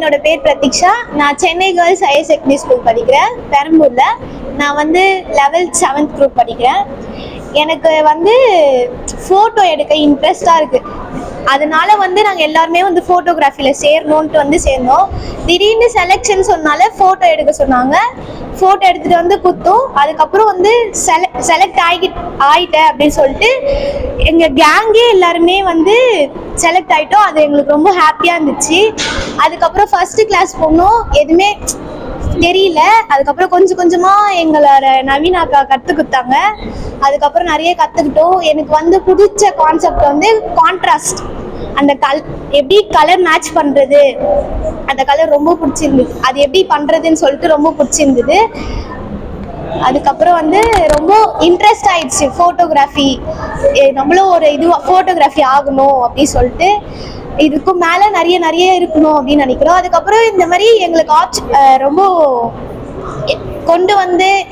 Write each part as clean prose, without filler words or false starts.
என்னோட பேர் பிரதீக்ஷா. நான் Chennai girls higher secondary school படிக்கிறேன் பெரம்பூர்ல. நான் 11th 7th குரூப் படிக்கிறேன். எனக்கு ஃபோட்டோ எடுக்க இன்ட்ரெஸ்டாக இருக்குது. அதனால நாங்கள் எல்லாருமே ஃபோட்டோகிராஃபியில் சேரணுன்ட்டு சேர்ந்தோம். திடீர்னு செலெக்ஷன் சொன்னால ஃபோட்டோ எடுக்க சொன்னாங்க. ஃபோட்டோ எடுத்துகிட்டு கொடுத்தோம். அதுக்கப்புறம் செலக்ட் ஆகிட்டேன் அப்படின்னு சொல்லிட்டு எங்கள் கேங்கே எல்லாருமே செலக்ட் ஆகிட்டோம். அது எங்களுக்கு ரொம்ப ஹாப்பியாக இருந்துச்சு. அதுக்கப்புறம் ஃபஸ்ட்டு கிளாஸ் போனோம், எதுவுமே தெரியல. அதுக்கப்புறம் கொஞ்சம் கொஞ்சமாக எங்களோட நவீன் அக்கா கற்றுக் கொடுத்தாங்க. அதுக்கப்புறம் நிறைய கற்றுக்கிட்டோம். எனக்கு பிடிச்ச கான்செப்ட் கான்ட்ராஸ்ட், அந்த எப்படி கலர் மேட்ச் பண்ணுறது, அந்த கலர் ரொம்ப பிடிச்சிருந்தது. அது எப்படி பண்ணுறதுன்னு சொல்லிட்டு ரொம்ப பிடிச்சிருந்தது. அதுக்கப்புறம் ரொம்ப இன்ட்ரெஸ்ட் ஆயிடுச்சு ஃபோட்டோகிராஃபி. நம்மளும் ஒரு ஃபோட்டோகிராஃபி ஆகணும் அப்படின்னு சொல்லிட்டு இதுக்கும் மேலே நிறைய இருக்கணும் அப்படின்னு நினைக்கிறோம். அதுக்கப்புறம் இந்த மாதிரி எங்களுக்கு ரொம்ப கொண்டு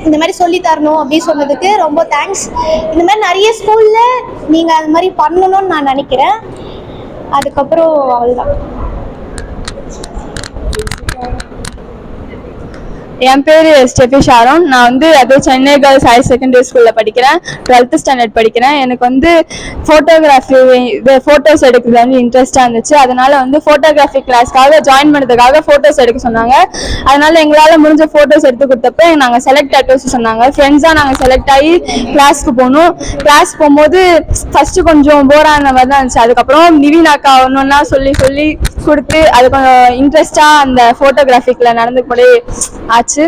இந்த மாதிரி சொல்லி தரணும் அப்படின்னு சொன்னதுக்கு ரொம்ப தேங்க்ஸ். இந்த மாதிரி நிறைய ஸ்கூலில் நீங்கள் அது மாதிரி பண்ணணும்னு நான் நினைக்கிறேன். அதுக்கப்புறம் அவ்வளோதான். என் பேர் ஸ்டெஃபி ஷாரோன். நான் அதே சென்னை கேர்ள்ஸ் ஹையர் செகண்டரி ஸ்கூலில் படிக்கிறேன். 12th ஸ்டாண்டர்ட் படிக்கிறேன். எனக்கு ஃபோட்டோகிராஃபி ஃபோட்டோஸ் எடுக்கிறது இன்ட்ரெஸ்டாக இருந்துச்சு. அதனால ஃபோட்டோகிராஃபி கிளாஸ்க்காக ஜாயின் பண்ணுறதுக்காக ஃபோட்டோஸ் எடுக்க சொன்னாங்க. அதனால எங்களால் முடிஞ்ச ஃபோட்டோஸ் எடுத்து கொடுத்தப்ப நாங்கள் செலக்ட் ஆகிட்டு சொன்னாங்க. ஃப்ரெண்ட்ஸாக நாங்கள் செலக்ட் ஆகி கிளாஸ்க்கு போனோம். கிளாஸ் போகும்போது ஃபஸ்ட்டு கொஞ்சம் போரான மாதிரி தான் இருந்துச்சு. அதுக்கப்புறம் நிவின் அக்கா ஒன்றா சொல்லி கொடுத்து அது கொஞ்சம் இன்ட்ரெஸ்டாக அந்த ஃபோட்டோகிராஃபிக்கில் நடந்துக்கூடே ஆச்சு.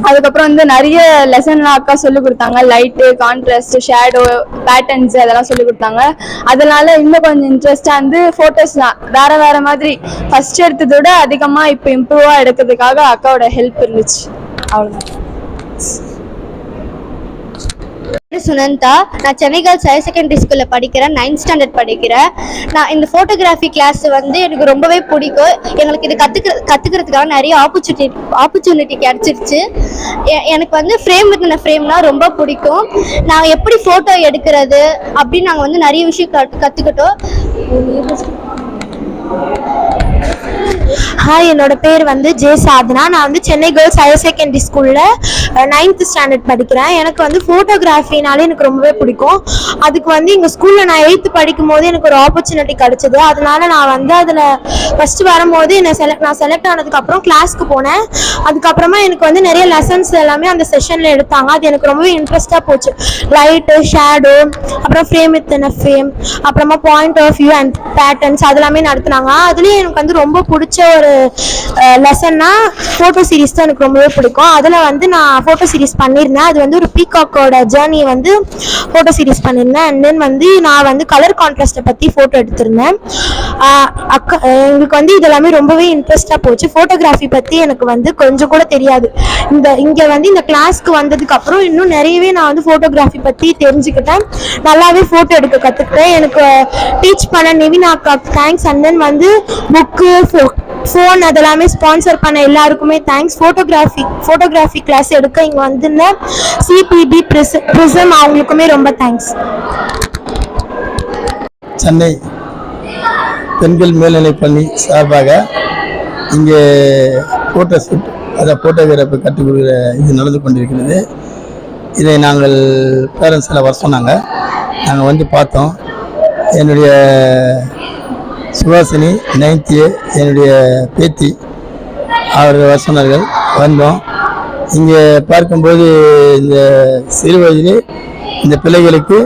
அதுக்கப்புறம் நிறைய லெசன்லாம் அக்கா சொல்லி கொடுத்தாங்க. லைட்டு, கான்ட்ராஸ்ட், ஷேடோ, பேட்டர்ன்ஸ் அதெல்லாம் சொல்லி கொடுத்தாங்க. அதனால இன்னும் கொஞ்சம் இன்ட்ரெஸ்டாக ஃபோட்டோஸ் வேற மாதிரி ஃபர்ஸ்ட் எடுத்ததை விட அதிகமாக இப்போ இம்ப்ரூவாக எடுக்கிறதுக்காக அக்காவோட ஹெல்ப் இருந்துச்சு. அவ்வளோதான். சுனந்தா. நான் சென்னை கேர்ள்ஸ் ஹையர் செகண்டரி ஸ்கூலில் படிக்கிறேன். 9th ஸ்டாண்டர்ட் படிக்கிறேன். நான் இந்த ஃபோட்டோகிராஃபி கிளாஸ் எனக்கு ரொம்பவே பிடிக்கும். எங்களுக்கு இது கற்றுக்கிறதுக்காக நிறைய ஆப்பர்ச்சுனிட்டி கிடச்சிருச்சு. எனக்கு ஃப்ரேம்னா ரொம்ப பிடிக்கும். நாங்கள் எப்படி ஃபோட்டோ எடுக்கிறது அப்படின்னு நாங்கள் நிறைய விஷயம் கற்றுக்கிட்டோம். ஹாய், என்னோட பேர் ஜே சாதனா. நான் சென்னை கேர்ள்ஸ் ஹையர் செகண்டரி ஸ்கூலில் 9th ஸ்டாண்டர்ட் படிக்கிறேன். எனக்கு ஃபோட்டோகிராஃபினாலே எனக்கு ரொம்பவே பிடிக்கும். அதுக்கு எங்கள் ஸ்கூலில் நான் 8th படிக்கும் போது எனக்கு ஒரு ஆப்பர்ச்சுனிட்டி கிடச்சிது. அதனால நான் அதில் ஃபஸ்ட்டு வரும்போது நான் செலக்ட் ஆனதுக்கப்புறம் கிளாஸ்க்கு போனேன். அதுக்கப்புறமா எனக்கு நிறைய லெசன்ஸ் எல்லாமே அந்த செஷனில் எடுத்தாங்க. அது எனக்கு ரொம்பவே இன்ட்ரெஸ்ட்டாக போச்சு. லைட்டு, ஷேடோ, அப்புறம் ஃப்ரேம் வித்தின் ஃப்ரேம், அப்புறமா point of view and patterns அதெல்லாமே நடத்துனாங்க. அதுலேயும் எனக்கு ரொம்ப பிடிச்ச ஒரு லெசன்னா ஃபோட்டோ சீரீஸ் தான் எனக்கு ரொம்பவே பிடிக்கும். அதில் நான் ஃபோட்டோ சீரீஸ் பண்ணியிருந்தேன். அது ஒரு பீகாக்கோட ஜேர்னி ஃபோட்டோ சீரீஸ் பண்ணியிருந்தேன். அண்ட் தென் நான் கலர் கான்ட்ராஸ்ட்டை பற்றி ஃபோட்டோ எடுத்திருந்தேன். எங்களுக்கு இதெல்லாமே ரொம்பவே இன்ட்ரெஸ்டாக போச்சு. ஃபோட்டோகிராஃபி பற்றி எனக்கு கொஞ்சம் கூட தெரியாது. இங்கே இந்த கிளாஸ்க்கு வந்ததுக்கப்புறம் இன்னும் நிறையவே நான் ஃபோட்டோகிராஃபி பற்றி தெரிஞ்சுக்கிட்டேன். நல்லாவே ஃபோட்டோ எடுக்க கற்றுக்கிட்டேன். எனக்கு டீச் பண்ண நிவின் அக்காவுக்கு thanks. And then book, phone அதெல்லாமே ஸ்பான்சர் பண்ண எல்லாருக்குமே தேங்க்ஸ். ஃபோட்டோகிராஃபி கிளாஸ் எடுக்க இங்கே வந்திருந்தேன் சிபிபி பிரிசம் அவங்களுக்குமே ரொம்ப தேங்க்ஸ். சென்னை பெண்கள் மேல்நிலைப் பள்ளி சார்பாக இங்கே ஃபோட்டோ ஷூட் ஃபோட்டோகிராஃபி கற்றுக் கொடுக்குற இது நடந்து கொண்டிருக்கிறது. இதை நாங்கள் பேரண்ட்ஸ் எல்லாம் வர சொன்னாங்க. நாங்கள் பார்த்தோம். என்னுடைய சுவாசினி 9th என்னுடைய பேத்தி அவர் வர சொன்னார்கள். வந்தோம். இங்கே பார்க்கும்போது இந்த சிறு வயதிலே இந்த பிள்ளைகளுக்கு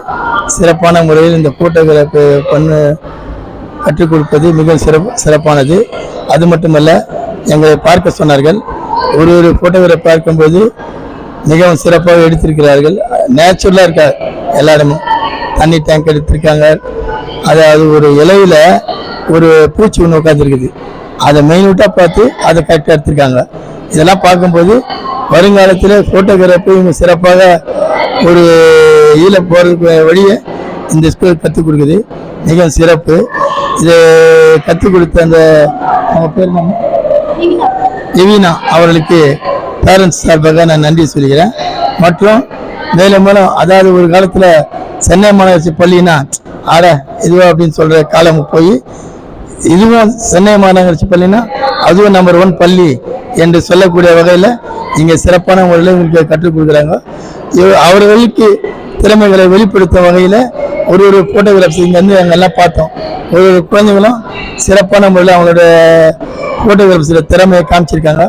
சிறப்பான முறையில் இந்த ஃபோட்டோகிராஃபி கற்றுக் கொடுப்பது மிக சிறப்பானது. அது மட்டுமல்ல, எங்களை பார்க்க சொன்னார்கள். ஒரு ஃபோட்டோகிராஃபி பார்க்கும்போது மிகவும் சிறப்பாக எடுத்திருக்கிறார்கள். நேச்சுரலாக இருக்கா. எல்லா இடமும் தண்ணி டேங்க் எடுத்திருக்காங்க. அதாவது ஒரு இலையில் ஒரு பூச்சி ஒன்று உட்காந்துருக்குது. அதை மெயின்விட்டாக பார்த்து அதை கரெக்டாக எடுத்திருக்காங்க. இதெல்லாம் பார்க்கும்போது வருங்காலத்தில் ஃபோட்டோகிராஃபி சிறப்பாக ஒரு இதில் போகிறதுக்கு வழியை இந்த ஸ்கூல் கற்றுக் கொடுக்குது. மிக சிறப்பு. இதை கற்றுக் கொடுத்த அந்த அவங்க பேர் நிவீனா அவர்களுக்கு பேரண்ட்ஸ் சார்பாக நான் நன்றி சொல்கிறேன். மற்றும் மேலும் மேலும் அதாவது ஒரு காலத்தில் சென்னை மாநகராட்சி பள்ளினா இதுவா அப்படின்னு சொல்கிற காலம் போய் இதுவும் சென்னை மாநகராட்சி பள்ளினா அதுவும் நம்பர் 1 பள்ளி என்று சொல்லக்கூடிய வகையில் இங்கே சிறப்பான முறையில் உங்களுக்கு கற்றுக் கொடுக்குறாங்க. அவர்களுக்கு திறமைகளை வெளிப்படுத்தும் வகையில் ஒரு ஃபோட்டோகிராஃப்ஸ் இங்கே வந்து எங்கெல்லாம் பார்த்தோம். ஒரு குழந்தைங்களும் சிறப்பான முறையில் அவங்களோட ஃபோட்டோகிராஃப்ஸில் திறமையை காமிச்சிருக்காங்க.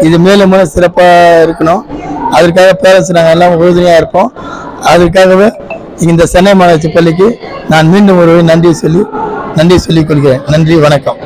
இது மேலும் சிறப்பாக இருக்கணும். அதற்காக பேரண்ட்ஸ் நாங்கள் எல்லாம் உறுதுணையாக இருப்போம். அதற்காகவே இந்த சென்னை மாநகராட்சி பள்ளிக்கு நான் மீண்டும் ஒரு நன்றி சொல்லிக் கொள்கிறேன். நன்றி, வணக்கம்.